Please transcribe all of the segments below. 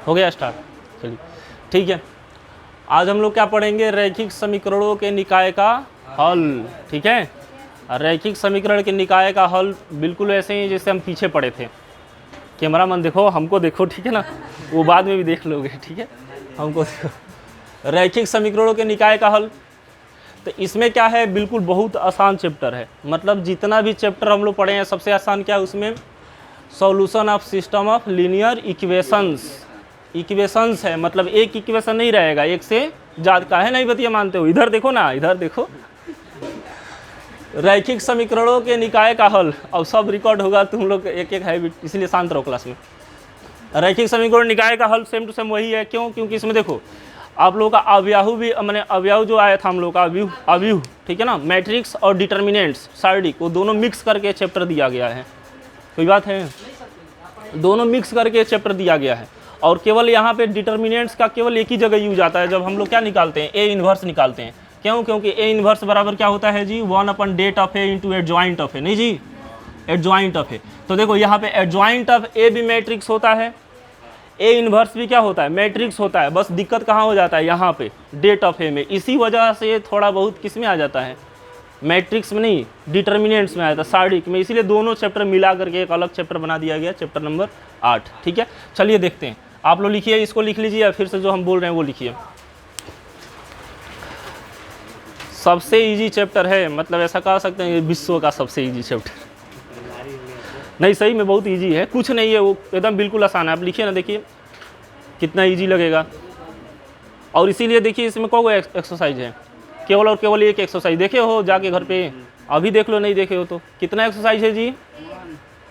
हो गया स्टार्ट। चलिए ठीक है, आज हम लोग क्या पढ़ेंगे, रैखिक समीकरणों के निकाय का हल। ठीक है, रैखिक समीकरण के निकाय का हल बिल्कुल ऐसे ही जैसे हम पीछे पढ़े थे। कैमरा मैन देखो, हमको देखो, ठीक है ना, वो बाद में भी देख लोगे, ठीक है, हमको देखो। रैखिक समीकरणों के निकाय का हल, तो इसमें क्या है, बिल्कुल बहुत आसान चैप्टर है। मतलब जितना भी चैप्टर हम लोग पढ़े हैं सबसे आसान क्या है उसमें, solution of system of linear equations. Equations है, मतलब एक इक्वेशन नहीं रहेगा, एक से ज़्यादा का है, नहीं बतिया मानते हो, इधर देखो ना, इधर देखो। रैखिक समीकरणों के निकाय का हल, अब सब रिकॉर्ड होगा, तुम लोग एक एक है, इसलिए शांत रहो क्लास में। रैखिक समीकरण निकाय का हल सेम टू सेम वही है। क्यों? क्योंकि इसमें देखो आप लोगों का अवयव भी, मैंने अवयव जो आया था हम लोग का अवयव, ठीक है ना, मैट्रिक्स और डिटर्मिनेंट्स सार्डिक, वो दोनों मिक्स करके चैप्टर दिया गया है। कोई बात है, दोनों मिक्स करके चैप्टर दिया गया है। और केवल यहाँ पे डिटर्मिनेंट्स का केवल एक ही जगह यूज आता है, जब हम लोग क्या निकालते हैं, ए इन्वर्स निकालते हैं। क्यों? क्योंकि ए इन्वर्स बराबर क्या होता है जी, 1/det of A into adjoint of A, नहीं जी, एडजॉइंट ऑफ ए। तो देखो यहाँ पे एडजॉइंट ऑफ ए भी मैट्रिक्स होता है, ए इन्वर्स भी क्या होता है, मैट्रिक्स होता है। बस दिक्कत कहाँ हो जाता है, यहाँ पे डेट ऑफ ए में। इसी वजह से थोड़ा बहुत किस में आ जाता है, मैट्रिक्स में नहीं, डिटर्मिनेंट्स में आ जाता है, सार्डिक में। इसीलिए दोनों चैप्टर मिला करके एक अलग चैप्टर बना दिया गया, चैप्टर नंबर 8। ठीक है, चलिए देखते हैं। आप लोग लिखिए, इसको लिख लीजिए या फिर से जो हम बोल रहे हैं वो लिखिए। सबसे इजी चैप्टर है, मतलब ऐसा कह सकते हैं विश्व का सबसे इजी चैप्टर। नहीं, सही में बहुत इजी है, कुछ नहीं है वो, एकदम बिल्कुल आसान है। आप लिखिए ना, देखिए कितना इजी लगेगा। और इसीलिए देखिए इसमें कौन एक्सरसाइज है, केवल और केवल एक एक्सरसाइज। देखे हो जाके घर पे, अभी देख लो, नहीं देखे हो तो। कितना एक्सरसाइज है जी,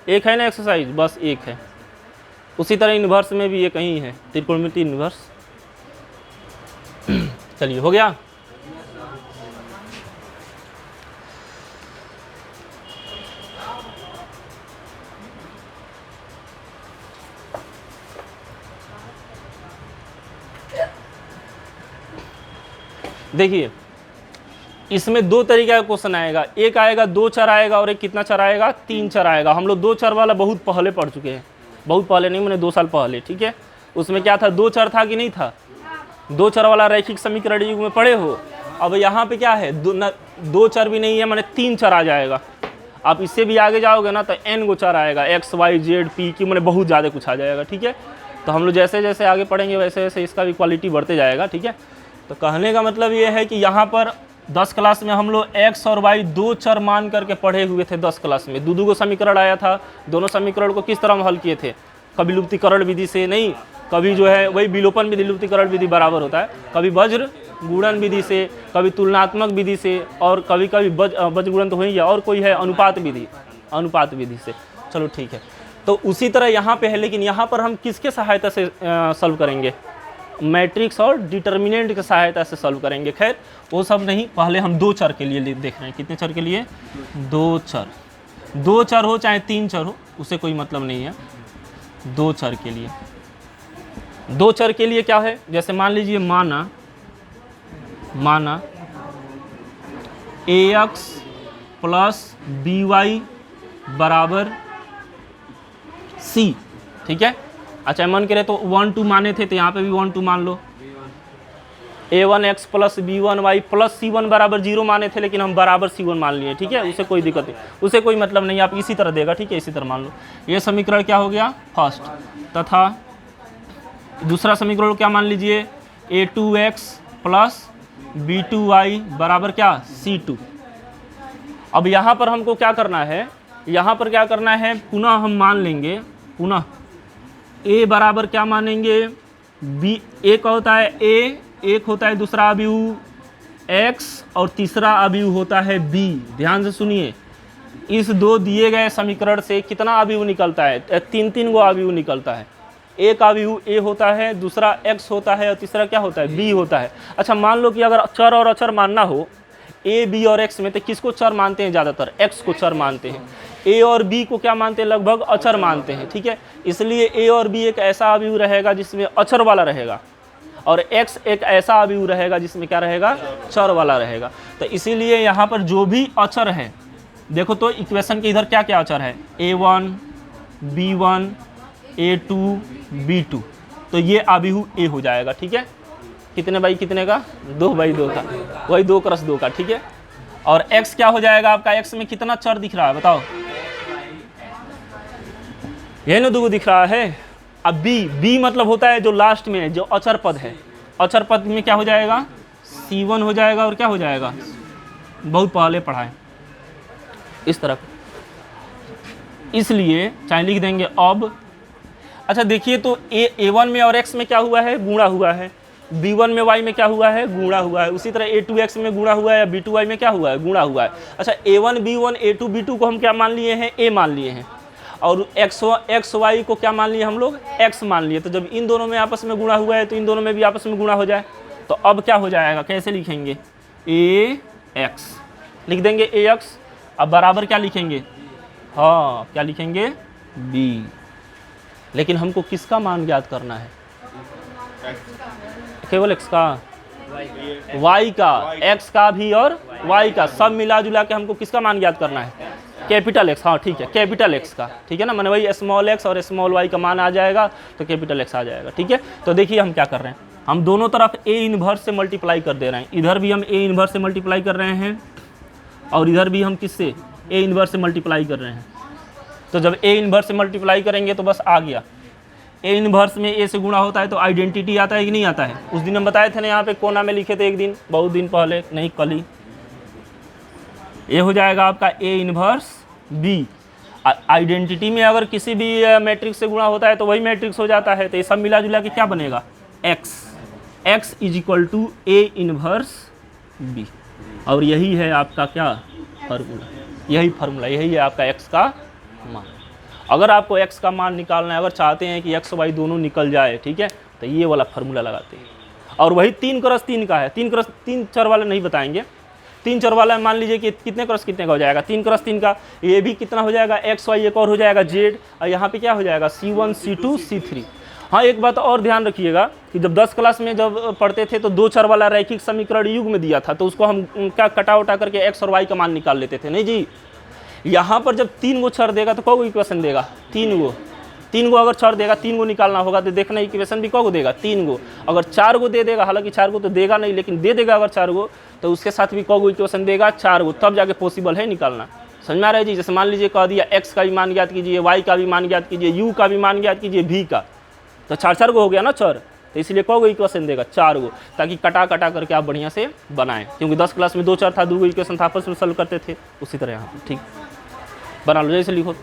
एक है ना एक्सरसाइज, बस एक है। उसी तरह इन्वर्स में भी एक ही है, त्रिकोणमिति इन्वर्स। चलिए हो गया। देखिए इसमें दो तरीके का क्वेश्चन आएगा, एक आएगा 2 चर आएगा और एक कितना चर आएगा, 3 चर आएगा। हम लोग 2 चर वाला बहुत पहले पढ़ चुके हैं, बहुत पहले नहीं, मैंने 2 साल पहले। ठीक है, उसमें क्या था, 2 चर था कि नहीं था, 2 चर वाला रैखिक समीकरण युग में पढ़े हो। अब यहाँ पे क्या है, 2 चर भी नहीं है, मैंने 3 चर आ जाएगा। आप इससे भी आगे जाओगे ना तो n गो चर आएगा, x y z p q, मैंने बहुत ज़्यादा कुछ आ जाएगा। ठीक है, तो हम लोग जैसे जैसे आगे पढ़ेंगे वैसे वैसे इसका भी क्वालिटी बढ़ते जाएगा। ठीक है, तो कहने का मतलब ये है कि यहाँ पर 10 क्लास में हम लोग x और y 2 चर मान करके पढ़े हुए थे। 10 क्लास में दो को समीकरण आया था, दोनों समीकरण को किस तरह हम हल किए थे, कभी लुप्तीकरण विधि से नहीं, कभी जो है वही विलोपन विधि, लुप्तीकरण विधि बराबर होता है, कभी वज्र गुणन विधि से, कभी तुलनात्मक विधि से, और कभी कभी वज्र गुणन तो हो ही गया, और कोई है अनुपात विधि, अनुपात विधि से। चलो ठीक है, तो उसी तरह यहाँ पे है, लेकिन यहाँ पर हम किसके सहायता से सॉल्व करेंगे, मैट्रिक्स और डिटर्मिनेंट की सहायता से सॉल्व करेंगे। खैर वो सब नहीं, पहले हम 2 चर के लिए देख रहे हैं। कितने चर के लिए, 2 चर। 2 चर हो चाहे 3 चर हो, उससे कोई मतलब नहीं है। 2 चर के लिए, 2 चर के लिए क्या है, जैसे मान लीजिए माना ax प्लस by बराबर c। ठीक है, अच्छा मन करे तो 1 2 माने थे, तो यहाँ पे भी 1 2 मान लो। a1x plus b1y plus c1 बराबर 0 माने थे, लेकिन हम बराबर c1 मान लिए। ठीक है, उसे कोई दिक्कत नहीं, उसे कोई मतलब नहीं, आप इसी तरह देगा। ठीक है, इसी तरह मान लो। ये समीकरण क्या हो गया, फर्स्ट। तथा दूसरा समीकरण क्या मान लीजिए, a2x प्लस b2y बराबर क्या, c2। अब यहाँ पर हमको क्या करना है, यहाँ पर क्या करना है, पुनः हम मान लेंगे, पुनः a बराबर क्या मानेंगे, b, एक होता है a, एक होता है दूसरा अवयव x, और तीसरा अवयव होता है b। ध्यान से सुनिए, इस 2 दिए गए समीकरण से कितना अवयव निकलता है, 3 गो अवयव निकलता है। एक अवयव a होता है, दूसरा x होता है, और तीसरा क्या होता है, b होता है। अच्छा मान लो कि अगर चर और अचर मानना हो a, b और x में, तो किसको चर मानते हैं, ज़्यादातर x को चर मानते हैं। a और b को क्या मानते हैं, लगभग अचर मानते हैं। ठीक है, इसलिए a और b एक ऐसा अवयव रहेगा जिसमें अचर वाला रहेगा, और x एक ऐसा अवयव रहेगा जिसमें क्या रहेगा, चर वाला रहेगा। तो इसीलिए यहाँ पर जो भी अचर है, देखो तो इक्वेशन के इधर क्या क्या अचर है, a1 b1 a2 b2। तो ये आबिहू ए हो जाएगा। ठीक है, कितने बाई कितने का, 2 बाई 2 का, वही 2 क्रॉस 2 का। ठीक है, और x क्या हो जाएगा आपका, x में कितना चर दिख रहा है बताओ, यही ना 2 दिख रहा है। अब b मतलब होता है जो लास्ट में है, जो अचर पद है। अचर पद में क्या हो जाएगा, C1 हो जाएगा, और क्या हो जाएगा, बहुत पहले पढ़ा है इस तरह। इसलिए चाहे लिख देंगे अब। अच्छा देखिए, तो a1 में और x में क्या हुआ है, गुणा हुआ है। b1 में y में क्या हुआ है, गुणा हुआ है। उसी तरह a2x में गुणा हुआ है, या b2y में क्या हुआ है, गुणा हुआ है। अच्छा a1 b1 a2 b2 को हम क्या मान लिए हैं, a मान लिए हैं, और xy को क्या मान लिए हम लोग, x मान लिए। तो जब इन दोनों में आपस में गुणा हुआ है तो इन दोनों में भी आपस में गुणा हो जाए। तो अब क्या हो जाएगा, कैसे लिखेंगे, ax लिख देंगे ax। अब बराबर क्या लिखेंगे, हाँ क्या लिखेंगे, b। लेकिन हमको किसका मान ज्ञात करना है, केवल x का, y का, x का भी और y का, सब मिला जुला के हमको किसका मान ज्ञात करना है, कैपिटल x। हाँ ठीक है, कैपिटल x का। ठीक है ना, मैंने वही स्मॉल x और स्मॉल y का मान आ जाएगा तो कैपिटल x आ जाएगा। ठीक है, तो देखिए हम क्या कर रहे हैं, हम दोनों तरफ a इनवर्स से मल्टीप्लाई कर दे रहे हैं। इधर भी हम a इनवर्स से मल्टीप्लाई कर रहे हैं, और इधर भी हम किससे, a इनवर्स से मल्टीप्लाई कर रहे हैं। तो जब a इनवर्स से मल्टीप्लाई करेंगे तो बस आ गया, a इनवर्स में a से गुणा होता है तो आइडेंटिटी आता है कि नहीं आता है। उस दिन हम बताए थे ना, यहाँ पे कोना में लिखे थे एक दिन, बहुत दिन पहले, नहीं कल ही। ये हो जाएगा आपका a इनवर्स b। आइडेंटिटी में अगर किसी भी मैट्रिक्स से गुणा होता है तो वही मैट्रिक्स हो जाता है। तो ये सब मिला जुला के क्या बनेगा, x is equal to a inverse b। और यही है आपका क्या फार्मूला, यही फार्मूला, यही है आपका x का मान। अगर आपको x का मान निकालना है, अगर चाहते हैं कि x y दोनों निकल जाए, ठीक है, तो ये वाला फार्मूला लगाते हैं। और वही 3 क्रॉस 3 का है, 3 चर वाला नहीं बताएंगे। 3 चर वाला मान लीजिए कि कितने क्रॉस कितने का हो जाएगा, 3 क्रॉस 3 का, ये भी कितना हो जाएगा, x y, एक और हो जाएगा z, और यहाँ पे क्या हो जाएगा, C1 C2 C3। हाँ एक बात और ध्यान रखिएगा कि जब 10 क्लास में जब पढ़ते थे तो 2 चर वाला रैखिक समीकरण युग में दिया था, तो उसको हम क्या कटा उटा करके x और y का मान निकाल लेते थे। नहीं जी, यहाँ पर जब 3 गो चर देगा तो कौ इक्वेशन देगा, 3 गो अगर चर देगा, 3 गो निकालना होगा तो देखना इक्वेशन भी कौ देगा, 3 गो। अगर 4 गो दे देगा, हालांकि 4 गो तो देगा नहीं, लेकिन दे देगा अगर 4 गो, तो उसके साथ भी कौ इक्वेशन देगा, 4 गो, तब जाके पॉसिबल है निकालना। समझ में आ रहा है जी। जैसे मान लीजिए कह दिया x का भी मान ज्ञात कीजिए, y का भी मान ज्ञात कीजिए, u का भी मान ज्ञात कीजिए, v का, तो 4 गो हो गया ना चर। तो इसलिए कौ इक्वेशन देगा, 4 गो, ताकि कटा करके आप बढ़िया से बनाएं। क्योंकि 10 क्लास में 2 चर था, 2 गो इक्वेशन था, आपस में सॉल्व करते थे। उसी तरह यहाँ पर ठीक बना लो, जैसे लिखो।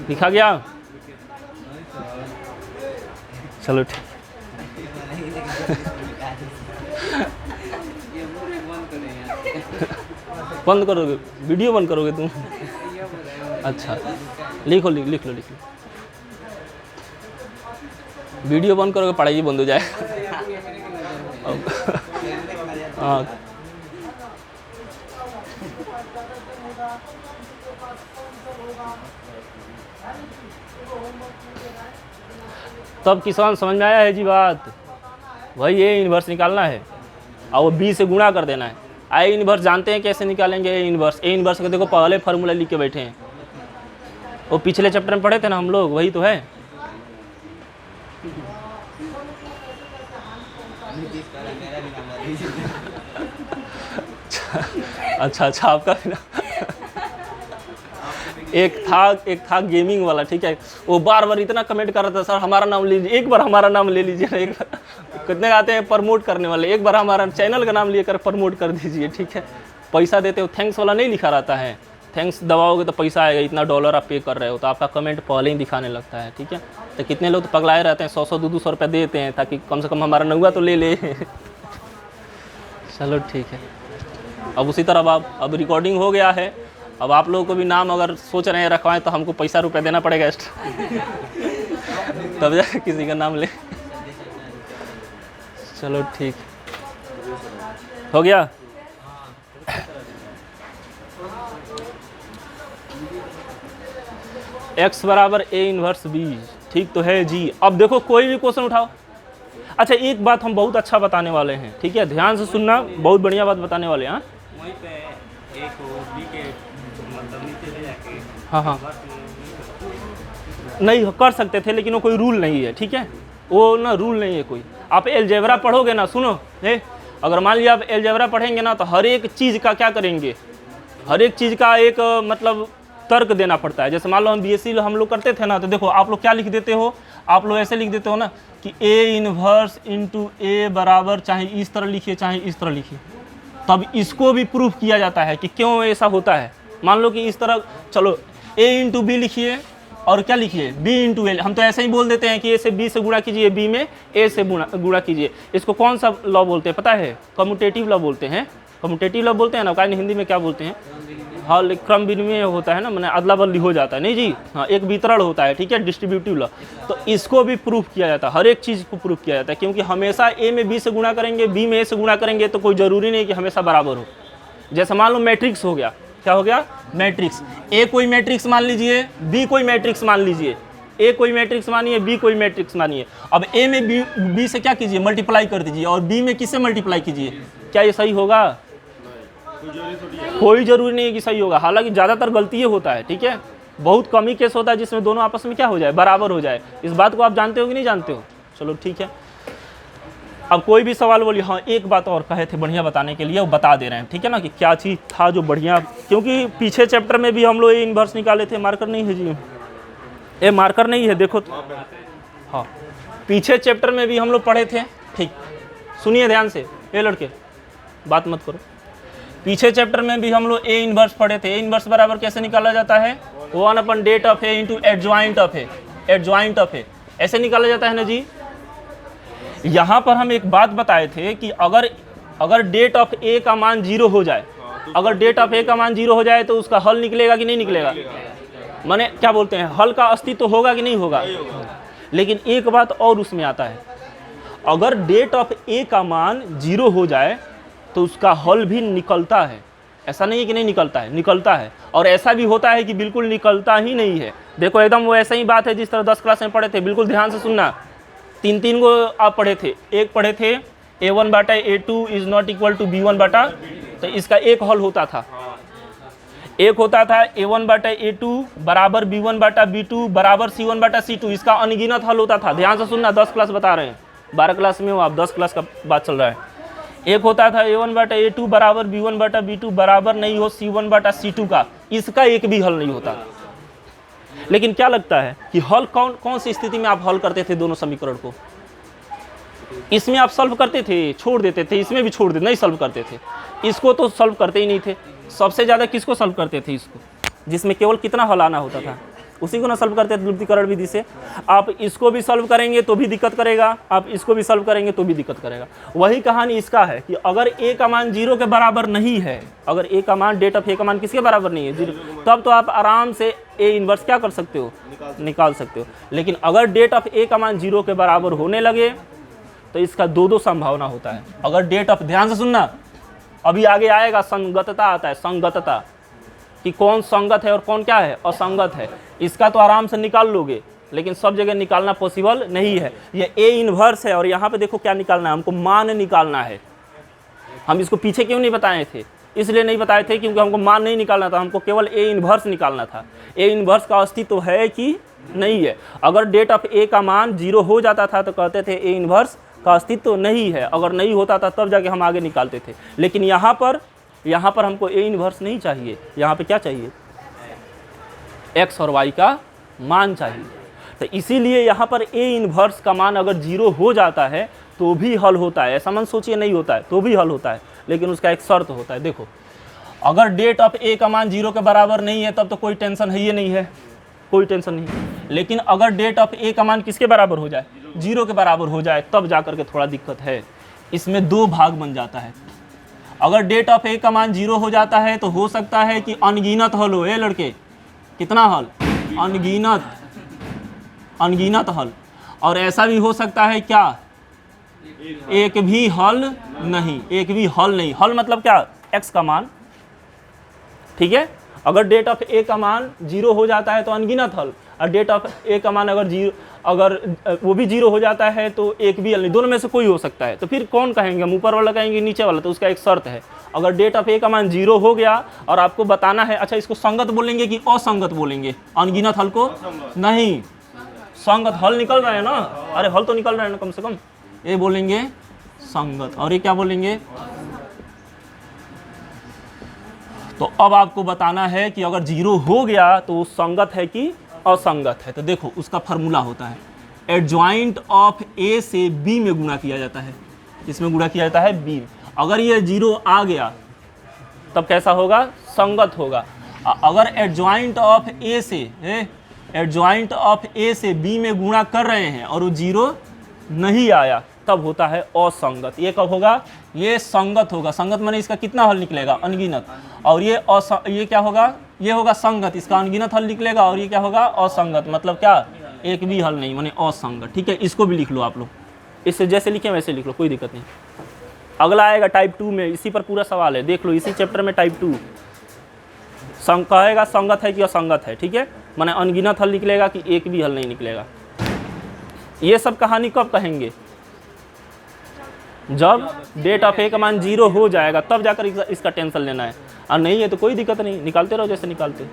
लिखा गया, चलो ठीक। बंद करोगे, वीडियो बंद करोगे तुम? अच्छा लिख लो। वीडियो बंद करोगे, पढ़ाई बंद हो जाए। हाँ तब किसान समझ में आया है जी बात। वही ए इनवर्स निकालना है और वो बी से गुणा कर देना है। आई इनवर्स जानते हैं कैसे निकालेंगे, ए इनवर्स का देखो पहले फार्मूला लिख के बैठे हैं, वो पिछले चैप्टर में पढ़े थे ना हम लोग, वही तो है। अच्छा आपका भी ना एक था गेमिंग वाला, ठीक है, वो बार इतना कमेंट कर रहा था, सर हमारा नाम लीजिए, एक बार हमारा नाम ले लीजिए ना। एक बार कितने आते हैं प्रमोट करने वाले, एक बार हमारा चैनल का नाम लेकर प्रमोट कर दीजिए, ठीक है। पैसा देते हो, थैंक्स वाला नहीं लिखा रहता है, थैंक्स दबाओगे तो पैसा आएगा, इतना डॉलर आप पे कर रहे हो, तो आपका कमेंट पहले ही दिखाने लगता है, ठीक है। तो कितने लोग तो पगलाए रहते हैं, 100 200 रुपये देते हैं ताकि कम से कम हमारा नौवा तो ले ले। चलो ठीक है। अब उसी तरह अब रिकॉर्डिंग हो गया है, अब आप लोगों को भी नाम अगर सोच रहे हैं रखवाएं तो हमको पैसा रुपया देना पड़ेगा एक्स्ट्रा, तब जाकर किसी का नाम ले। चलो ठीक हो गया। x बराबर a इनवर्स b, ठीक तो है जी। अब देखो कोई भी क्वेश्चन उठाओ। अच्छा एक बात हम बहुत अच्छा बताने वाले हैं, ठीक है, ध्यान से सुनना, बहुत बढ़िया बात बताने वाले हैं। हाँ हाँ नहीं कर सकते थे, लेकिन वो कोई रूल नहीं है, ठीक है, वो ना रूल नहीं है कोई। आप एलजेब्रा पढ़ोगे ना, सुनो अगर मान लिया आप एलजेब्रा पढ़ेंगे ना, तो हर एक चीज़ का क्या करेंगे, हर एक चीज़ का एक मतलब तर्क देना पड़ता है। जैसे मान लो हम बीएससी हम लोग करते थे ना, तो देखो आप लोग क्या लिख देते हो, आप लोग ऐसे लिख देते हो ना कि ए इनवर्स इंटू ए बराबर, चाहे इस तरह लिखिए चाहे इस तरह लिखिए, तब इसको भी प्रूफ किया जाता है कि क्यों ऐसा होता है। मान लो कि इस तरह, चलो ए इंटू बी लिखिए और क्या लिखिए बी इंटू ए, हम तो ऐसे ही बोल देते हैं कि ए से बी से गुणा कीजिए, बी में ए से गुणा कीजिए। इसको कौन सा लॉ बोलते हैं पता है? कम्यूटेटिव लॉ बोलते हैं, कम्यूटेटिव लॉ बोलते हैं ना, क्या हिंदी में क्या बोलते हैं? हाँ, क्रम विनिमय होता है ना, मैंने अदला बदली हो जाता है, नहीं जी, हाँ एक वितरण होता है, ठीक है, डिस्ट्रीब्यूटिव लॉ। तो इसको भी प्रूफ किया जाता है, हर एक चीज़ को प्रूफ किया जाता है, क्योंकि हमेशा ए में बी से गुणा करेंगे, बी में ए से गुणा करेंगे, तो कोई ज़रूरी नहीं कि हमेशा बराबर हो। जैसे मान लो मैट्रिक्स हो गया, क्या हो गया? मैट्रिक्स। ए कोई मैट्रिक्स मान लीजिए, बी कोई मैट्रिक्स मान लीजिए, ए कोई मैट्रिक्स मानिए, बी कोई मैट्रिक्स मानिए। अब ए में बी से क्या कीजिए, मल्टीप्लाई कर दीजिए, और बी में किससे मल्टीप्लाई कीजिए। क्या ये सही होगा? कोई जरूरी नहीं है कि सही होगा, हालांकि ज़्यादातर गलती ये होता है, ठीक है, बहुत कम ही केस होता है जिसमें दोनों आपस में क्या हो जाए, बराबर हो जाए। इस बात को आप जानते हो कि नहीं जानते हो? चलो ठीक है, अब कोई भी सवाल बोलिए। हाँ एक बात और कहे थे बढ़िया बताने के लिए, वो बता दे रहे हैं, ठीक है ना, कि क्या चीज़ था जो बढ़िया, क्योंकि पीछे चैप्टर में भी हम लोग ये इन्वर्स निकाले थे। मार्कर नहीं है जी, ये मार्कर नहीं है, देखो तो। हाँ पीछे चैप्टर में भी हम लोग पढ़े थे, ठीक, सुनिए ध्यान से, ये लड़के बात मत करो। पीछे चैप्टर में भी हम लोग ए इन्वर्स पढ़े थे। ए इन्वर्स बराबर कैसे निकाला जाता है? 1 det of A into adjoint of A, adjoint of A, ऐसे निकाला जाता है ना जी। यहाँ पर हम एक बात बताए थे कि अगर डेट ऑफ ए का मान 0 हो जाए, अगर डेट ऑफ ए का मान 0 हो जाए तो उसका हल निकलेगा कि नहीं निकलेगा? माने क्या बोलते हैं, हल का अस्तित्व होगा कि नहीं होगा? लेकिन एक बात और उसमें आता है, अगर डेट ऑफ ए का मान 0 हो जाए तो उसका हल भी निकलता है। ऐसा नहीं है कि नहीं निकलता है, निकलता है। और ऐसा भी होता है कि बिल्कुल निकलता ही नहीं है। देखो एकदम वो ऐसा ही बात है जिस तरह 10 क्लास में पढ़े थे, बिल्कुल ध्यान से सुनना। 3 को आप पढ़े थे। एक पढ़े थे a1 बटा a2 is not equal to b1 बटा, तो इसका एक हल होता था, एक होता था a1 बटा a2 बराबर b1 बटा b2 बराबर c1 बटा c2। इसका अनगिनत हल होता था। ध्यान से सुनना, 10 क्लास बता रहे हैं, 12 क्लास में हो आप, 10 क्लास का बात चल रहा है। एक होता था a1 बटा a2 बराबर b1 बटा b2 बराबर नहीं हो c1 बटा c2 का, इसका एक भी हल नहीं होता। लेकिन क्या लगता है कि हल कौन सी स्थिति में आप हल करते थे दोनों समीकरण को? इसमें आप सॉल्व करते थे, छोड़ देते थे, इसमें भी छोड़ देते, नहीं सॉल्व करते थे। इसको तो सॉल्व करते ही नहीं थे। सबसे ज़्यादा किसको सॉल्व करते थे? इसको, जिसमें केवल कितना हल आना होता था, उसी को ना सॉल्व करते थे लुप्तीकरण विधि से। आप इसको भी सॉल्व करेंगे तो भी दिक्कत करेगा, आप इसको भी सॉल्व करेंगे तो भी दिक्कत करेगा। वही कहानी इसका है कि अगर ए का मान 0 के बराबर नहीं है, अगर ए का मान, डेट ऑफ ए का मान किसके बराबर नहीं है, 0, तब तो आप आराम से ए इनवर्स क्या कर सकते हो, निकाल सकते हो। लेकिन अगर डेट ऑफ ए का मान 0 के बराबर होने लगे तो इसका दो संभावना होता है। अगर डेट ऑफ, ध्यान से सुनना, अभी आगे आएगा, संगतता आता है, संगतता, कि कौन संगत है और कौन क्या है, असंगत है। इसका तो आराम से निकाल लोगे, लेकिन सब जगह निकालना पॉसिबल नहीं है। ये ए इनवर्स है और यहाँ पे देखो क्या निकालना है, हमको मान निकालना है। हम इसको पीछे क्यों नहीं बताए थे? इसलिए नहीं बताए थे क्योंकि हमको मान नहीं निकालना था, हमको केवल ए इनवर्स निकालना था। ए इनवर्स का अस्तित्व है कि नहीं है। अगर डेट ऑफ ए का मान 0 हो जाता था तो कहते थे ए इनवर्स का अस्तित्व नहीं है। अगर नहीं होता था तब जाके हम आगे निकालते थे। लेकिन यहाँ पर हमको ए इनवर्स नहीं चाहिए, यहाँ पे क्या चाहिए, एक्स और वाई का मान चाहिए। तो इसीलिए यहाँ पर ए इनवर्स का मान अगर 0 हो जाता है तो भी हल होता है। ऐसा मन सोचिए नहीं होता है तो भी हल होता है, लेकिन उसका एक शर्त होता है। देखो, अगर डेट ऑफ ए का मान 0 के बराबर नहीं है तब तो कोई टेंशन है ही नहीं है, कोई टेंशन नहीं। लेकिन अगर डेट ऑफ ए का मान किसके बराबर हो जाए, 0 के बराबर हो जाए, तब जा करके थोड़ा दिक्कत है। इसमें 2 भाग बन जाता है। अगर डेट ऑफ ए का मान 0 हो जाता है तो हो सकता है कि अनगिनत हल हो। ए लड़के, कितना हल? अनगिनत हल। और ऐसा भी हो सकता है क्या, एक भी हल नहीं, एक भी हल नहीं। हल मतलब क्या, एक्स का मान, ठीक है। अगर डेट ऑफ ए का मान 0 हो जाता है तो अनगिनत हल, और डेट ऑफ ए का मान अगर वो भी 0 हो जाता है तो एक भी हल नहीं, दोनों में से कोई हो सकता है। तो फिर कौन कहेंगे हम, ऊपर वाला कहेंगे नीचे वाला? तो उसका एक शर्त है, अगर डेट ऑफ ए का मान 0 हो गया और आपको बताना है, अच्छा इसको संगत बोलेंगे कि असंगत बोलेंगे? अनगिनत हल को नहीं, संगत हल निकल रहा है ना, अरे हल तो निकल रहा है ना कम से कम, ये बोलेंगे संगत। और ये क्या बोलेंगे? तो अब आपको बताना है कि अगर 0 हो गया तो संगत है कि असंगत है। तो देखो उसका फार्मूला होता है एडजॉइंट ऑफ ए से बी में गुणा किया जाता है, इसमें गुणा किया जाता है बी। अगर ये 0 आ गया तब कैसा होगा? संगत होगा। अगर एडजॉइंट ऑफ ए से बी में गुणा कर रहे हैं और वो 0 नहीं आया तब होता है असंगत। ये कब होगा? ये संगत होगा। संगत माने इसका कितना हल निकलेगा? अनगिनत। और ये क्या होगा? ये होगा संगत, इसका अनगिनत हल निकलेगा। और ये क्या होगा? असंगत। मतलब क्या? एक भी हल नहीं, माने असंगत। ठीक है, इसको भी लिख लो आप लोग, इससे जैसे लिखे वैसे लिख लो, कोई दिक्कत नहीं। अगला आएगा टाइप 2 में, इसी पर पूरा सवाल है, देख लो इसी चैप्टर में टाइप 2 कहेगा संगत है कि असंगत है। ठीक है, माने अनगिनत हल निकलेगा कि एक भी हल नहीं निकलेगा। ये सब कहानी कब कहेंगे? जब डेट ऑफ ए का मान 0 हो जाएगा तब जाकर इसका टेंशन लेना है, और नहीं है तो कोई दिक्कत नहीं, निकालते रहो जैसे निकालते।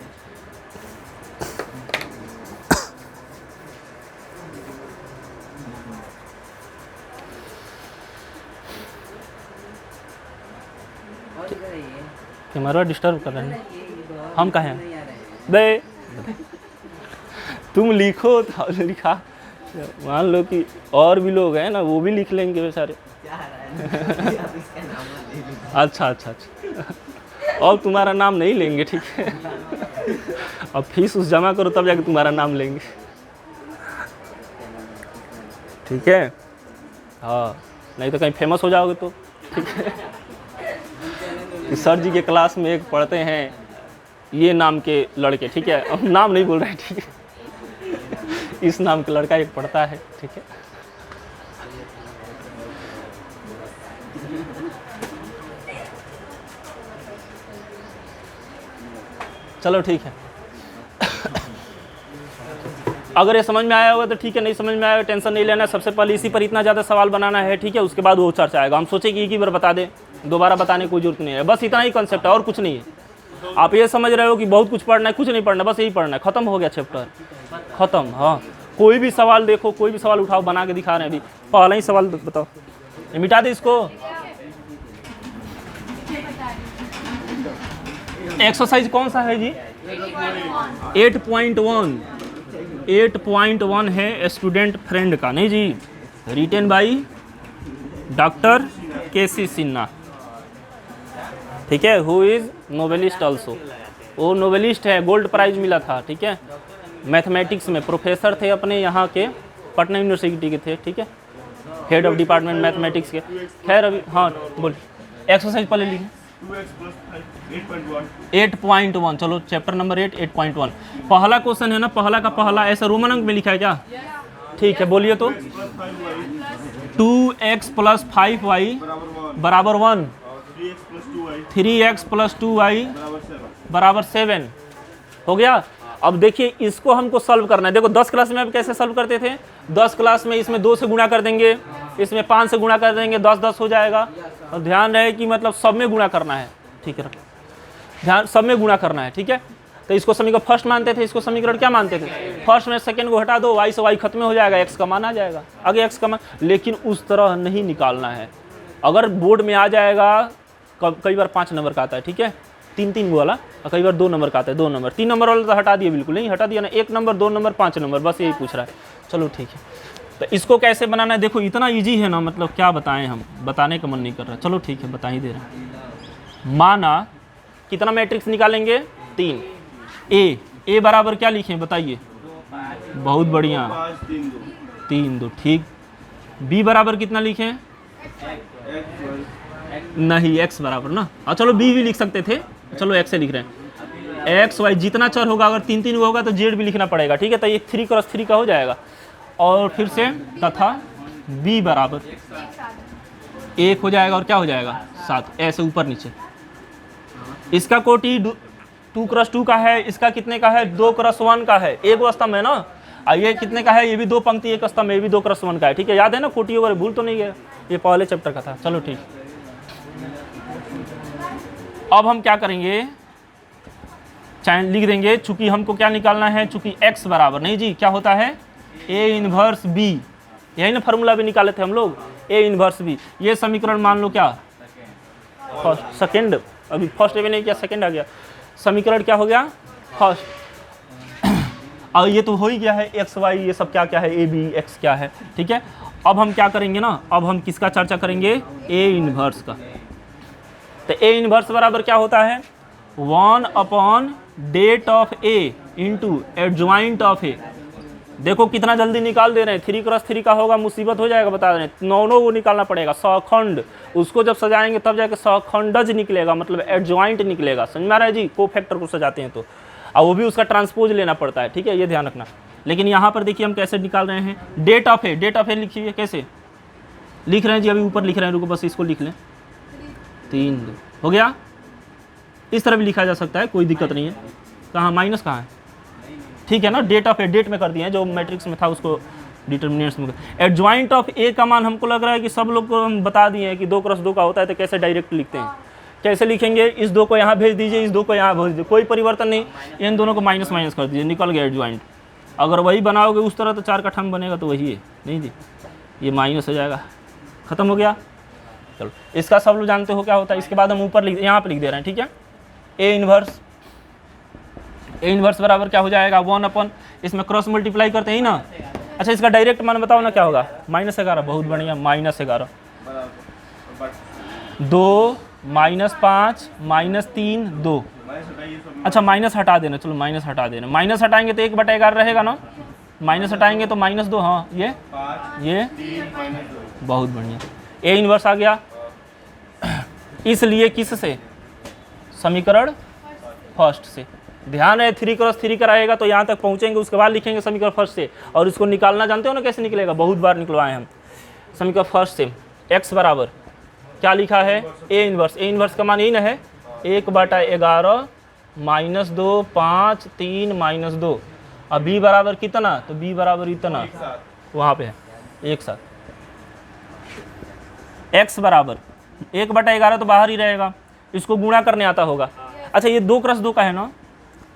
कैमरा डिस्टर्ब कर रहे हैं, हम कहें बे तुम लिखो तो लिखा, मान लो कि और भी लोग हैं ना, वो भी लिख लेंगे बेचारे। अच्छा, अब तुम्हारा नाम नहीं लेंगे, ठीक है? अब फीस उस जमा करो तब जाके तुम्हारा नाम लेंगे, ठीक है? हाँ, नहीं तो कहीं फेमस हो जाओगे तो, ठीक है? कि सर जी के क्लास में एक पढ़ते हैं ये नाम के लड़के, ठीक है? अब नाम नहीं बोल रहे हैं, ठीक है? इस नाम का लड़का एक पढ़ता है, ठीक है? चलो ठीक है। अगर ये समझ में आया होगा तो ठीक है, नहीं समझ में आया टेंशन नहीं लेना। सबसे पहले इसी पर इतना ज़्यादा सवाल बनाना है, ठीक है? उसके बाद वो चर्चा आएगा। हम सोचे कि एक ही बार बता दें, दोबारा बताने की कोई जरूरत नहीं है। बस इतना ही कंसेप्ट है और कुछ नहीं है। आप ये समझ रहे हो कि बहुत कुछ पढ़ना है, कुछ नहीं पढ़ना, बस यही पढ़ना है, खत्म हो गया चैप्टर, खत्म। हाँ, कोई भी सवाल देखो, कोई भी सवाल उठाओ, बना के दिखा रहे हैं। अभी पहला ही सवाल बताओ, मिटा दे इसको। एक्सरसाइज कौन सा है जी? 8.1 8.1 है स्टूडेंट फ्रेंड का, नहीं जी, written by doctor K C. Sinha, ठीक है? हु इज नोवेलिस्ट ऑल्सो, वो नोवेलिस्ट है, गोल्ड प्राइज मिला था, ठीक है? मैथमेटिक्स में प्रोफेसर थे अपने यहाँ के, पटना यूनिवर्सिटी के थे, ठीक है? हेड ऑफ डिपार्टमेंट मैथमेटिक्स के। खैर अभी हाँ बोल, एक्सरसाइज पहले लिखें। 8.1, चलो चैप्टर नंबर 8.1 पहला क्वेश्चन है ना, पहला का पहला ऐसा रोमन अंक में लिखा है क्या? ठीक है, बोलिए तो। 2x + 5y बराबर 1, 3x + 2y बराबर 7 हो गया। अब देखिए इसको हमको सॉल्व करना है। देखो 10 क्लास में आप कैसे सॉल्व करते थे? 10 क्लास में इसमें 2 से गुणा कर देंगे, इसमें 5 से गुणा कर देंगे, 10 हो जाएगा। और ध्यान रहे कि मतलब सब में गुणा करना है, ठीक है? ध्यान, सब में गुणा करना है, ठीक है? तो इसको समीकरण फर्स्ट मानते थे, इसको समीकरण क्या मानते थे? फर्स्ट में सेकंड को हटा दो, y से y खत्म हो जाएगा, x का मान आ जाएगा, आगे x का मान। लेकिन उस तरह नहीं निकालना है। अगर बोर्ड में आ जाएगा, कई बार 5 नंबर का आता है, ठीक है? 3 वाला, और कई बार 2 नंबर का आता है, 2 नंबर। 3 नंबर वाला तो हटा दिया, बिल्कुल नहीं हटा दिया ना, 1 नंबर, 2 नंबर, 5 नंबर, बस यही पूछ रहा है। चलो ठीक है, तो इसको कैसे बनाना है? देखो इतना इजी है ना, मतलब क्या बताएं, हम बताने का मन नहीं कर रहा। चलो ठीक है, बता ही दे रहे हैं। माना कितना मैट्रिक्स निकालेंगे? 3। ए बराबर क्या लिखें बताइए? बहुत बढ़िया, 3 2, ठीक। बी बराबर कितना लिखें? नहीं, एक्स बराबर ना, और चलो बी भी लिख सकते थे, चलो एक्स से लिख रहे हैं। एक्स वाई जितना चर होगा, अगर 3 होगा तो जेड भी लिखना पड़ेगा, ठीक है? तो ये 3 × 3 का हो जाएगा। और फिर से तथा बी बराबर 1 हो जाएगा, और क्या हो जाएगा? 7, ऐसे ऊपर नीचे। इसका कोटि 2 क्रॉस 2 का है, इसका कितने का है 2 क्रॉस 1 का है, एक स्तंभ है ना। ये कितने का है, ये भी 2 पंक्ति एक स्तंभ, ये भी 2 क्रॉस 1 का है, ठीक है, याद है ना, कोटी वगैरह भूल तो नहीं गया, ये पहले चैप्टर का था। चलो ठीक, अब हम क्या करेंगे, चाहे लिख देंगे, चूंकि हमको क्या निकालना है, चूंकि x बराबर नहीं जी क्या होता है a इनवर्स b, यही ना फार्मूला भी निकाले थे हम लोग, a इनवर्स b। ये समीकरण मान लो क्या फर्स्ट, सेकेंड, अभी फर्स्ट भी नहीं किया, सेकेंड आ गया, समीकरण क्या हो गया फर्स्ट। और ये तो हो ही गया है एक्स वाई ये सब क्या क्या है, ए बी एक्स क्या है, ठीक है। अब हम क्या करेंगे ना, अब हम किसका चर्चा करेंगे, ए इनवर्स का। तो ए इनवर्स बराबर क्या होता है 1 upon det of A into adjoint of A. देखो कितना जल्दी निकाल दे रहे हैं, 3 क्रॉस 3 का होगा मुसीबत हो जाएगा, बता रहे हैं, नौ वो निकालना पड़ेगा, सखंड, उसको जब सजाएंगे तब जाके सखंडज निकलेगा, मतलब एडजॉइंट निकलेगा, समझ में आ रहा है जी, को फैक्टर को सजाते हैं तो, और वो भी उसका ट्रांसपोज लेना पड़ता है, ठीक है, ये ध्यान रखना। लेकिन यहाँ पर देखिए हम कैसे निकाल रहे हैं, det of A, det of A लिखिए, कैसे लिख रहे हैं जी, अभी ऊपर लिख रहे हैं, रुको बस इसको लिख लें, 3 हो गया, इस तरह भी लिखा जा सकता है, कोई दिक्कत नहीं है। कहाँ माइनस कहाँ है, ठीक है ना, डेट ऑफ ए डेट में कर दिए हैं, जो मैट्रिक्स में था उसको डिटर्मिनेंट्स में। एडजॉइंट ऑफ ए का मान हमको लग रहा है कि सब लोग को हम बता दिए हैं कि 2 क्रॉस 2 का होता है, तो कैसे डायरेक्ट लिखते हैं, कैसे लिखेंगे, इस 2 को यहाँ भेज दीजिए, इस 2 को यहाँ भेज दीजिए, कोई परिवर्तन नहीं, इन दोनों को माइनस माइनस कर दीजिए, निकल गया एडजॉइंट। अगर वही बनाओगे उस तरह तो 4 का ठम बनेगा, तो वही है नहीं जी, ये माइनस हो जाएगा, खत्म हो गया। चलो इसका सब लोग जानते हो क्या होता है। इसके बाद हम ऊपर लिख, यहाँ पर लिख दे रहे हैं, ठीक है, ए इनवर्स, ए इनवर्स बराबर क्या हो जाएगा 1 अपन, इसमें क्रॉस मल्टीप्लाई करते हैं ही ना। अच्छा इसका डायरेक्ट मान बताओ ना क्या होगा, -11, बहुत बढ़िया, -11, 2 -5 -3 2, अच्छा माइनस हटा देना, चलो माइनस हटा देना, माइनस हटाएंगे तो 1/11 रहेगा ना, माइनस हटाएंगे तो -2, हाँ ये बहुत बढ़िया, ए इनवर्स आ गया। इसलिए किस से, समीकरण फर्स्ट से, ध्यान है 3 क्रॉस 3 कराएगा तो यहाँ तक पहुँचेंगे, उसके बाद लिखेंगे समीकरण फर्स्ट से, और इसको निकालना जानते हो ना कैसे निकलेगा, बहुत बार निकलवाए हम। समीकरण फर्स्ट से x बराबर क्या लिखा है, ए इनवर्स, ए इनवर्स का मान यही ना है 1/11 -2 5 3 -2, और b बराबर कितना, तो b बराबर इतना, वहाँ पे है एक साथ। x बराबर 1/11 तो बाहर ही रहेगा, इसको गुणा करने आता होगा। अच्छा ये 2 क्रॉस 2 का है ना,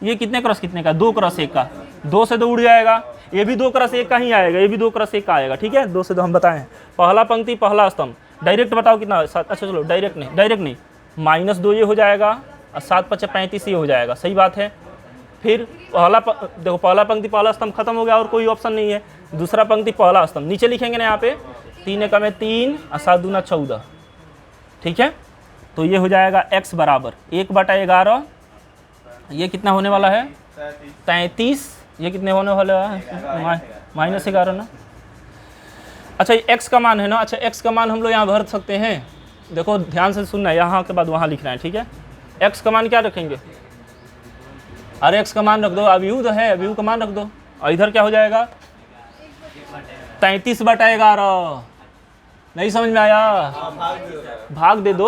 ये कितने क्रॉस कितने का, 2 क्रॉस 1 का, 2 से 2 उड़ जाएगा, ये भी 2 क्रॉस 1 का ही आएगा, ये भी 2 क्रॉस 1 का आएगा, ठीक है, 2 से 2 हम बताएं, पहला पंक्ति पहला स्तंभ, डायरेक्ट बताओ कितना, अच्छा चलो डायरेक्ट नहीं, -2 ये हो जाएगा, और 7 × 35 ये हो जाएगा, सही बात है। फिर देखो पहला पंक्ति पहला स्तंभ खत्म हो गया, और कोई ऑप्शन नहीं है, दूसरा पंक्ति पहला स्तंभ, नीचे लिखेंगे ना यहाँ पे 3 × 3 और 7 दूना 14, ठीक है। तो ये हो जाएगा x बराबर 1/11, ये कितना होने वाला है 33, ये कितने होने वाला है -11 ना। अच्छा ये x का मान है ना, अच्छा x का मान हम लोग यहाँ भर सकते हैं, देखो ध्यान से सुनना, यहाँ के बाद वहाँ लिखना है, ठीक है। x का मान क्या रखेंगे, अरे x का मान रख दो, अभी तो है, अभी का मान रख दो, और इधर क्या हो जाएगा 33/11, नहीं समझ में आया, भाग दे दो,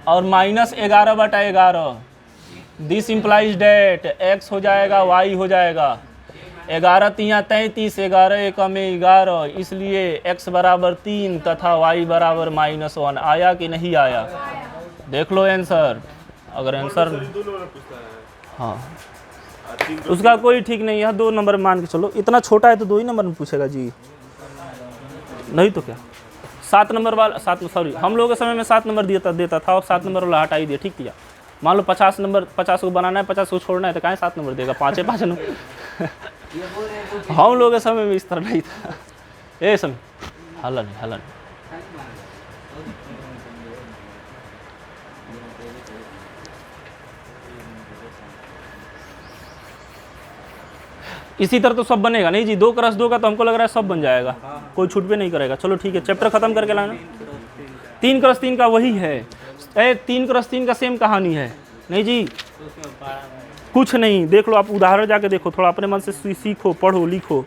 और -11/11, दिस इम्प्लाइज डेट x हो जाएगा y हो जाएगा, 11 × 33, 11 × 11, इसलिए x बराबर 3 तथा y बराबर -1, आया कि नहीं आया, देख लो आंसर। अगर आंसर हाँ उसका कोई ठीक नहीं है, 2 नंबर मान के चलो, इतना छोटा है तो 2 ही नंबर में पूछेगा जी, नहीं तो क्या 7 नंबर वाला, 7 सॉरी हम लोगों के समय में 7 नंबर देता था, और 7 नंबर वाला हटा ही दिया, ठीक किया। मान लो 50 नंबर, 50 को बनाना है, 50 को छोड़ना है, तो कहाँ 7 नंबर देगा, 5 नंबर। हम लोगों के समय में इस तरह नहीं था, ए समय हल्ला नहीं। इसी तरह तो सब बनेगा नहीं जी, 2 क्रॉस 2 का तो हमको लग रहा है सब बन जाएगा, कोई छूट भी नहीं करेगा। चलो ठीक है, चैप्टर खत्म करके लाना। 3 क्रॉस 3 का वही है, 3 क्रॉस 3 का सेम कहानी है, नहीं जी कुछ नहीं, देख लो आप उदाहरण जाके देखो, थोड़ा अपने मन से सीखो, पढ़ो, लिखो,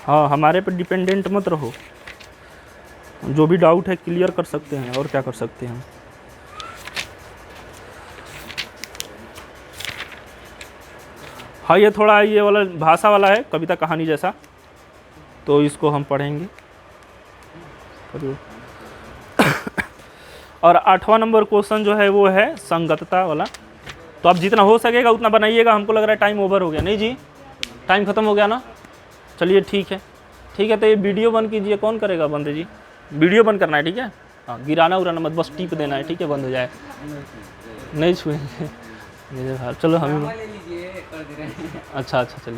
हाँ हमारे पर डिपेंडेंट मत रहो, जो भी डाउट है क्लियर कर सकते हैं, और क्या कर सकते हैं। हाँ ये थोड़ा ये वाला भाषा वाला है, कविता कहानी जैसा, तो इसको हम पढ़ेंगे। और 8वां नंबर क्वेश्चन जो है वो है संगतता वाला। तो आप जितना हो सकेगा उतना बनाइएगा। हमको लग रहा है टाइम ओवर हो गया। नहीं जी, टाइम ख़त्म हो गया ना। चलिए ठीक है, ठीक है। तो ये वीडियो बंद कीजिए। कौन करेगा बंद जी? वीडियो बंद करना है, ठीक है। हाँ, गिराना उराना मत, बस टिप देना है, ठीक है। बंद हो जाए, नहीं छुएंगे। चलो हम, अच्छा अच्छा चलिए।